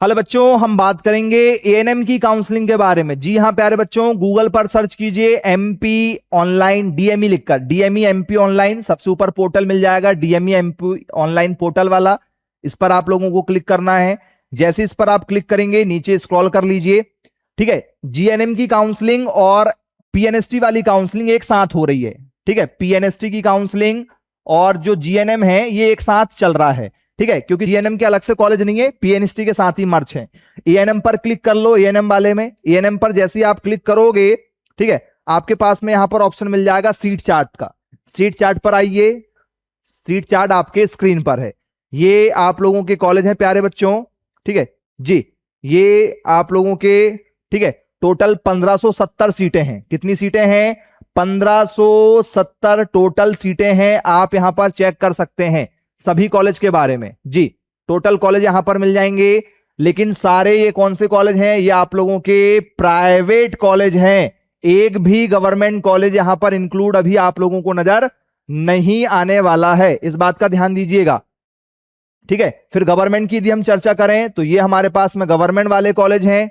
Hello बच्चों, हम बात करेंगे एएनएम की काउंसलिंग के बारे में। जी हाँ प्यारे बच्चों, गूगल पर सर्च कीजिए एमपी ऑनलाइन डीएमई लिखकर, डीएमई एमपी ऑनलाइन, सबसे ऊपर पोर्टल मिल जाएगा डीएमई एमपी ऑनलाइन पोर्टल वाला। इस पर आप लोगों को क्लिक करना है। जैसे इस पर आप क्लिक करेंगे नीचे स्क्रॉल कर लीजिए। ठीक है, जीएनएम की काउंसलिंग और पीएनएसटी वाली काउंसलिंग एक साथ हो रही है। ठीक है, पीएनएसटी की काउंसलिंग और जो जीएनएम है ये एक साथ चल रहा है। ठीक है, क्योंकि जीएनएम के अलग से कॉलेज नहीं है, पीएनएसटी के साथ ही मर्ज है। एएनएम पर क्लिक कर लो, एएनएम वाले में। एएनएम पर जैसे ही आप क्लिक करोगे, ठीक है, आपके पास में यहां पर ऑप्शन मिल जाएगा सीट चार्ट का। सीट चार्ट पर आइए, सीट चार्ट आपके स्क्रीन पर है। ये आप लोगों के कॉलेज हैं प्यारे बच्चों। ठीक है जी, ये आप लोगों के, ठीक है, टोटल 1570 सीटें हैं। कितनी सीटें हैं? 1570 टोटल सीटें हैं। आप यहां पर चेक कर सकते हैं सभी कॉलेज के बारे में। जी, टोटल कॉलेज यहां पर मिल जाएंगे। लेकिन सारे ये कौन से कॉलेज हैं? ये आप लोगों के प्राइवेट कॉलेज हैं। एक भी गवर्नमेंट कॉलेज यहां पर इंक्लूड अभी आप लोगों को नजर नहीं आने वाला है, इस बात का ध्यान दीजिएगा। ठीक है, फिर गवर्नमेंट की यदि हम चर्चा करें तो ये हमारे पास में गवर्नमेंट वाले कॉलेज हैं।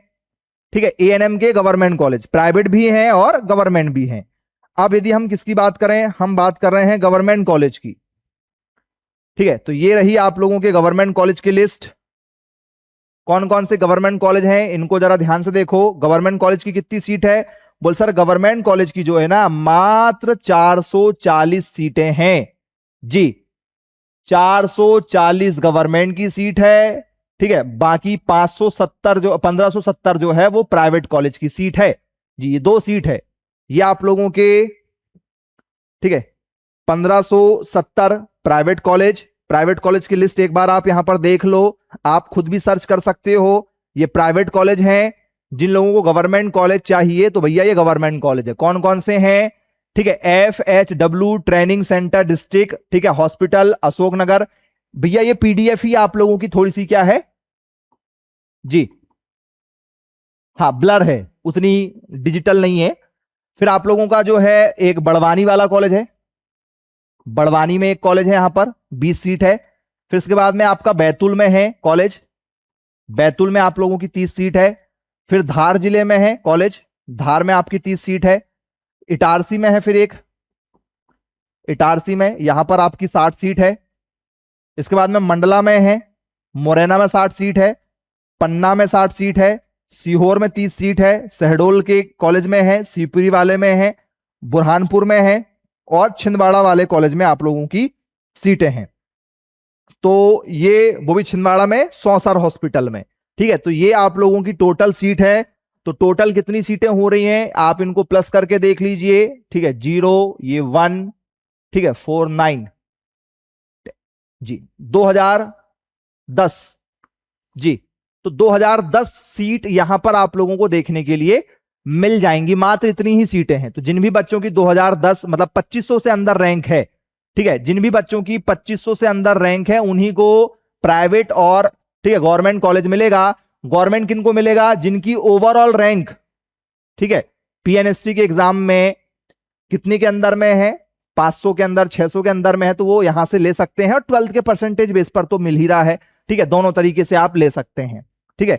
ठीक है, एएनएम के गवर्नमेंट कॉलेज, प्राइवेट भी हैं और गवर्नमेंट भी हैं। अब यदि हम किसकी बात करें, हम बात कर रहे हैं गवर्नमेंट कॉलेज की। ठीक है, तो ये रही आप लोगों के गवर्नमेंट कॉलेज की लिस्ट। कौन कौन से गवर्नमेंट कॉलेज हैं इनको जरा ध्यान से देखो। गवर्नमेंट कॉलेज की कितनी सीट है? बोल सर गवर्नमेंट कॉलेज की जो है ना, मात्र 440 सीटें हैं। जी, 440 गवर्नमेंट की सीट है। ठीक है, बाकी 1570 जो है वो प्राइवेट कॉलेज की सीट है। जी, ये 2 सीट है ये आप लोगों के। ठीक है, 1570 प्राइवेट कॉलेज की लिस्ट एक बार आप यहां पर देख लो। आप खुद भी सर्च कर सकते हो। ये प्राइवेट कॉलेज हैं। जिन लोगों को गवर्नमेंट कॉलेज चाहिए तो भैया ये गवर्नमेंट कॉलेज है। कौन कौन से हैं? ठीक है, FHW ट्रेनिंग सेंटर डिस्ट्रिक्ट, ठीक है, हॉस्पिटल अशोकनगर। भैया ये पीडीएफ ही आप लोगों की थोड़ी सी क्या है जी, हाँ ब्लर है, उतनी डिजिटल नहीं है। फिर आप लोगों का जो है एक बड़वानी वाला कॉलेज है। बड़वानी में एक कॉलेज है, यहां पर 20 सीट है। फिर इसके बाद में आपका बैतूल में है कॉलेज, बैतूल में आप लोगों की 30 सीट है। फिर धार जिले में है कॉलेज, धार में आपकी 30 सीट है। इटारसी में है, फिर एक इटारसी में, यहां पर आपकी 60 सीट है। इसके बाद में मंडला में है, मुरैना में 60 सीट है, पन्ना में 60 सीट है, सीहोर में 30 सीट है, शहडोल के कॉलेज में है, शिवपुरी वाले में है, बुरहानपुर में है और छिंदवाड़ा वाले कॉलेज में आप लोगों की सीटें हैं। तो ये वो भी छिंदवाड़ा में सौंसर हॉस्पिटल में। ठीक है, तो ये आप लोगों की टोटल सीट है। तो टोटल कितनी सीटें हो रही हैं आप इनको प्लस करके देख लीजिए। ठीक है, 0 ये 1, ठीक है, 4 9 जी, 2010 जी। तो 2010 सीट यहां पर आप लोगों को देखने के लिए मिल जाएंगी। मात्र इतनी ही सीटें हैं। तो जिन भी बच्चों की 2010 मतलब 2500 से अंदर रैंक है, ठीक है, जिन भी बच्चों की 2500 से अंदर रैंक है उन्हीं को प्राइवेट और, ठीक है, गवर्नमेंट कॉलेज मिलेगा। गवर्नमेंट किनको मिलेगा? जिनकी ओवरऑल रैंक, ठीक है, पीएनएसटी के एग्जाम में कितने के अंदर में है, 500 के अंदर, 600 के अंदर में है, तो वो यहां से ले सकते हैं। और 12th के परसेंटेज बेस पर तो मिल ही रहा है। ठीक है, दोनों तरीके से आप ले सकते हैं। ठीक है,